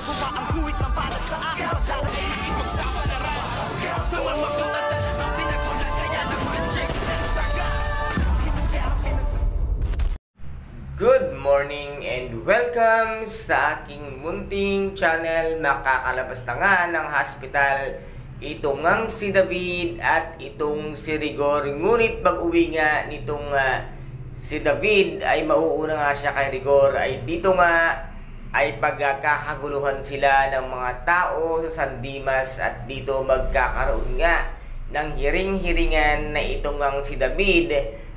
Gumagawa ang guhit ng balat sa aking pagdala ay nakipagsapalaran. Sa mga makulat ang pinagulat kaya ng magic saga. Good morning and welcome sa aking munting channel. Makakalabas na nga ng hospital itong ngang si David at itong si Rigor. Ngunit pag-uwi nga nitong si David ay mauuna nga siya kay Rigor, ay dito nga ay pagkakaguluhan sila ng mga tao sa San Dimas, at dito magkakaroon nga ng hiring-hiringan na itong ngang si David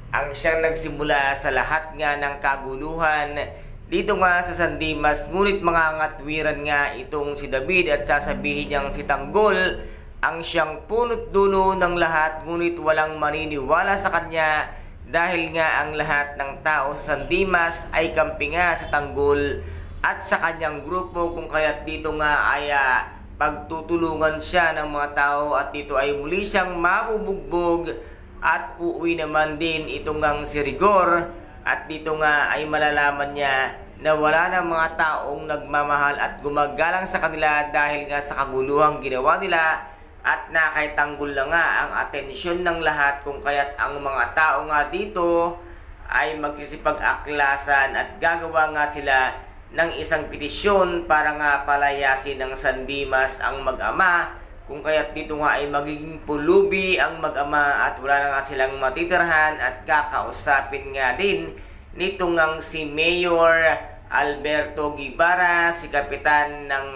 ang siyang nagsimula sa lahat nga ng kaguluhan dito nga sa San Dimas. Ngunit mangangatwiran nga itong si David at sasabihin niyang si Tanggol ang siyang punot dulo ng lahat, ngunit walang maniniwala sa kanya dahil nga ang lahat ng tao sa San Dimas ay kampi nga sa Tanggol at sa kanyang grupo, kung kaya't dito nga ay pagtutulungan siya ng mga tao at dito ay muli siyang mabubugbog at uuwi naman din itong ngang si Rigor, at dito nga ay malalaman niya na wala ng mga taong nagmamahal at gumagalang sa kanila dahil nga sa kaguluhang ginawa nila, at nakaitanggol na nga ang atensyon ng lahat, kung kaya't ang mga tao nga dito ay magsisipag-aklasan at gagawa nga sila ng isang petisyon para nga palayasin ng San Dimas ang mag-ama, kung kaya't dito nga ay magiging pulubi ang mag-ama at wala na nga silang matitirhan, at kakausapin nga din nito ngang si Mayor Alberto Guevara, si kapitan ng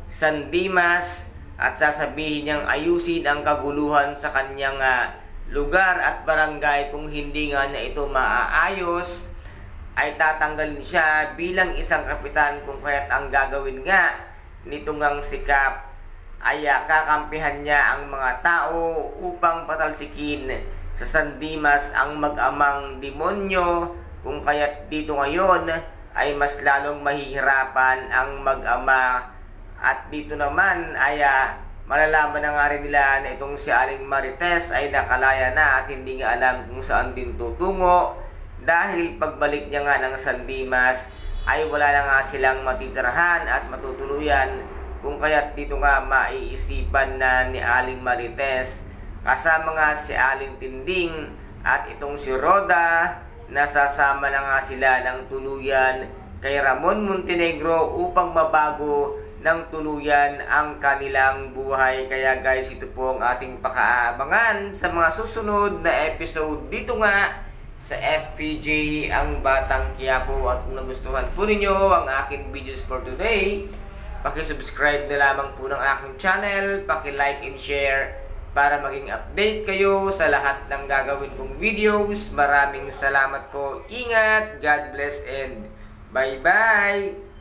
San Dimas, at sasabihin niyang ayusin ang kaguluhan sa kanyang lugar at barangay. Kung hindi nga niya ito maaayos ay tatanggalin siya bilang isang kapitan, kung kaya't ang gagawin nga nito ngang si Kap ay kakampihan niya ang mga tao upang patalsikin sa San Dimas ang mag-amang demonyo, kung kaya't dito ngayon ay mas lalong mahihirapan ang mag-ama. At dito naman ay malalaman na nga rin nila na itong si Aling Marites ay nakalaya na at hindi nga alam kung saan din tutungo, dahil pagbalik niya nga ng San Dimas ay wala na nga silang matitirahan at matutuluyan, kung kaya't dito nga maiisipan na ni Aling Marites kasama nga si Aling Tinding at itong si Roda, nasasama na nga sila ng tuluyan kay Ramon Montenegro upang mabago ng tuluyan ang kanilang buhay. Kaya guys, ito po ang ating pakaabangan sa mga susunod na episode dito nga sa FPJ ang Batang Quiapo. At kung nagustuhan po ninyo ang aking videos for today, paki-subscribe na lamang po ng aking channel, paki-like and share para maging update kayo sa lahat ng gagawin kong videos. Maraming salamat po. Ingat, God bless, and bye-bye!